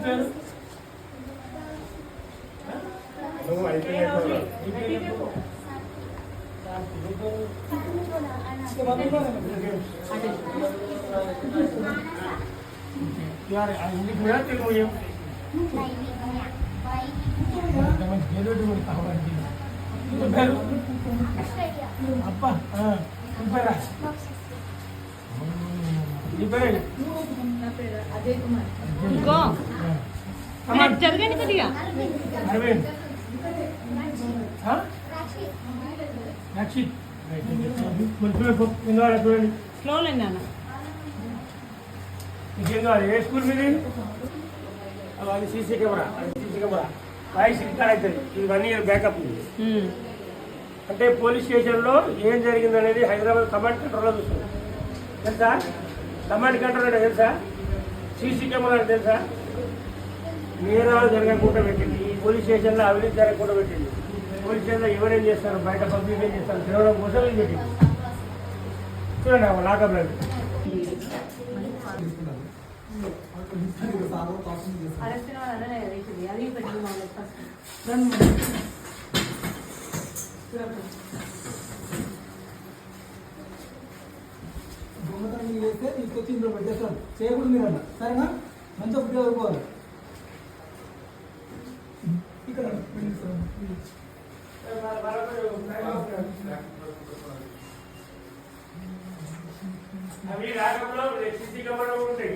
పేరు నువ్వు అయిపోయినట్టు यार हिंदी बोला तेरे ये teman dia dulu tahuan dia itu baru apa beras ini beras అదే కుమార్ ఇంకో అమ్మ జరగండి కొద్దిగా అరవింద్ రక్షిత్ చూడండి స్లో లేండి నాన్న ఇంకేం కావాలి ఏ స్కూల్ మీది అది సీసీ కెమెరా వాయిస్ రికార్డ్ అవుతుంది ఇది 1 year బ్యాకప్ అంటే పోలీస్ స్టేషన్లో ఏం జరిగింది అనేది హైదరాబాద్ కమాండ్ కంట్రోల్లో చూస్తుంది తెలుసా కమాండ్ కంట్రోల్ అంటే తెలుసా సీసీ కెమెరా అంటే తెలుసా నేరాలు జరగకుండా పెట్టింది ఈ పోలీస్ స్టేషన్లో అవినీతి జరగకుండా పెట్టింది పోలీస్ స్టేషన్లో ఎవరేం చేస్తారు బయట పబ్లిక్ ఏం చేస్తారు తిరగడం కోసం ఏం పెట్టింది చూడండి లాకప్ లేదు దొంగతనం చేస్తే తీసుకొచ్చి ఇందులో పెట్టేస్తాను చేయకూడదు మీరు అన్న సరేనా మంచిగా బుద్ధి చదువుకోవాలి ఇక్కడ అవి లాకప్లో సీసీ కెమెరా ఉంటాయి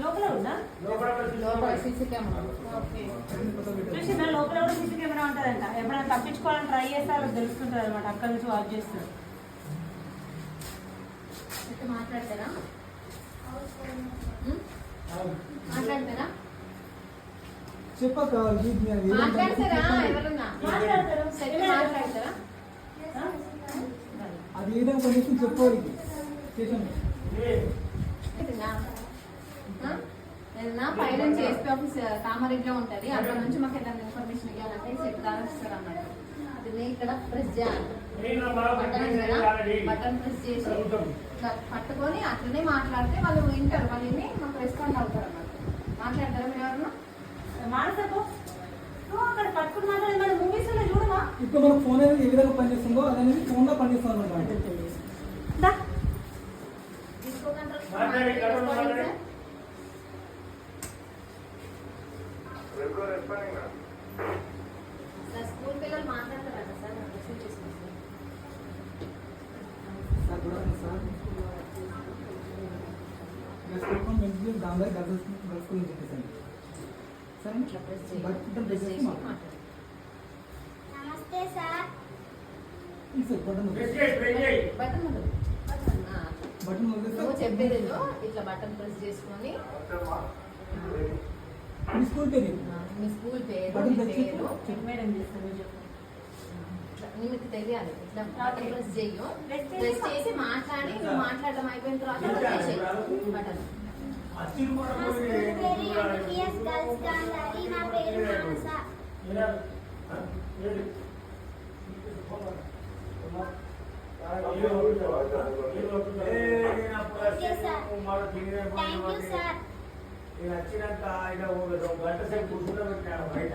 లోపల ఉందా లోపల సీసీ కెమెరా చూసిన లోపల కూడా సీసీ కెమెరా ఉంటుందంట ఎప్పుడైనా తప్పించుకోవాలని ట్రై చేస్తే వాళ్ళకి తెలుస్తుంటుంది అనమాట అక్కడ నుంచి వాచ్ చేస్తారు మాట్లాడతారా మాట్లాడతారా చెప్పక మాట్లాడతారా ఎవరన్నా మాట్లాడతారా అది ఏదైనా కొంచెం చెప్పాలి స్టేషన్ ఏదన్నా ఫైనాన్స్ ఎస్పీ ఆఫీస్ కామారెడ్డిలో ఉంటుంది అక్కడ నుంచి మాకు ఏదైనా ఇన్ఫర్మేషన్ ఇవ్వాలంటే సెక్రటరీ ఇస్తారు అన్నట్టు అది ఇక్కడ ప్రెస్ చేయాలి బటన్ ప్రెస్ చేసి పట్టుకొని అట్లనే మాట్లాడితే వాళ్ళు వింటారు వాళ్ళు విని మాకు రెస్పాండ్ అవుతారు అన్నట్టు మాట్లాడతారా మీరు ఎవరన్నా మానసకు నువ్వు అక్కడ పట్టుకుని మాట్లాడి మన మూవీస్ లో చూడమా ఇప్పుడు మన ఫోన్ అనేది ఏ విధంగా పనిచేస్తుందో అదనేది ఫోన్లో పనిచేస్తుంది అనమాట స్కూల్ పిల్లలు మాట్లాడతారట సార్ రిసీవ్ చేసుకుంటారు దాని గర్ల్స్ స్కూల్ నుంచి చెప్పేసాను సరే నమస్తే సార్ బటన్ నువ్వు చెప్పేది ఇట్లా బటన్ ప్రెస్ చేసుకొని మీ స్కూల్ పేరు మీ స్కూల్ పేరు బటన్ మీ ప్రెస్ పేరు మేడం చేస్తాను చెప్పు నీకు తెలియాలి ఇట్లా బటన్ ప్రెస్ చెయ్యు ప్రెస్ చేసి మాట్లాడి నువ్వు మాట్లాడడం అయిపోయిన తర్వాత ప్రెస్ చేయి బటన్ నా స్కూల్ పేరు ఎంపీఎస్ గర్ల్స్ గాంధారి నా పేరు మానస థ్యాంక్ యూ సార్ వచ్చినాక ఆయన గంట సేపు కూర్చుంటే బయట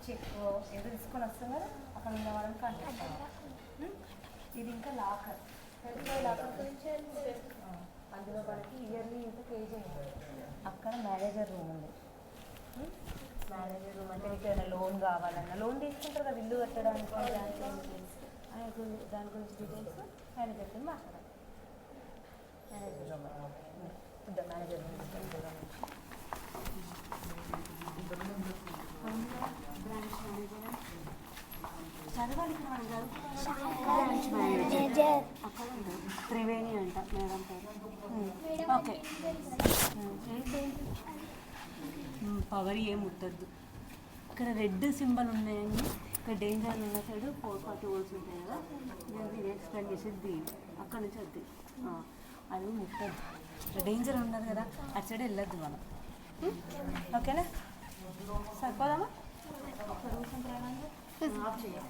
చెక్ ఏదో తీసుకొని వస్తాం కదా అక్కడ ఉన్న వాళ్ళని కాంటాక్ట్ అవ్వాలి. ఇది ఇంకా లాకర్ లాకర్ గురించి అందులో మనకి ఇయర్లీ ఇంకా పే చేయాలి. అక్కడ మేనేజర్ రూమ్ ఉంది. మేనేజర్ రూమ్ అంటే మీకు ఏదైనా లోన్ కావాలన్నా లోన్ తీసుకుంటారు కదా ఇల్లు కట్టడానికి దాని గురించి డీటెయిల్స్ మేనేజర్తో మాట్లాడాలి. Manager room manager room branch manager చదవాలి ఇక్కడ మనం బ్రాంచ్ మేనేజర్ అక్కడ త్రివేణి అంట మేడం పేరు. ఓకే ఏంటి పవర్ ఏం ముట్టద్దు. ఇక్కడ రెడ్ సింబల్ ఉన్నాయండి. ఇక్కడ డేంజర్ ఉన్న సైడ్ 440 volts ఉంటాయి కదా నేను ఇది ఎక్స్ప్లెయిన్ చేసేది అక్కడ నుంచి వద్ది అది ముట్టద్దు. డేంజర్ ఉన్నది కదా అటు సైడ్ వెళ్ళొద్దు మనం. ఓకేనా సరిపోదామా? ఒక రూల్స్ ఆఫ్ చేయాలి.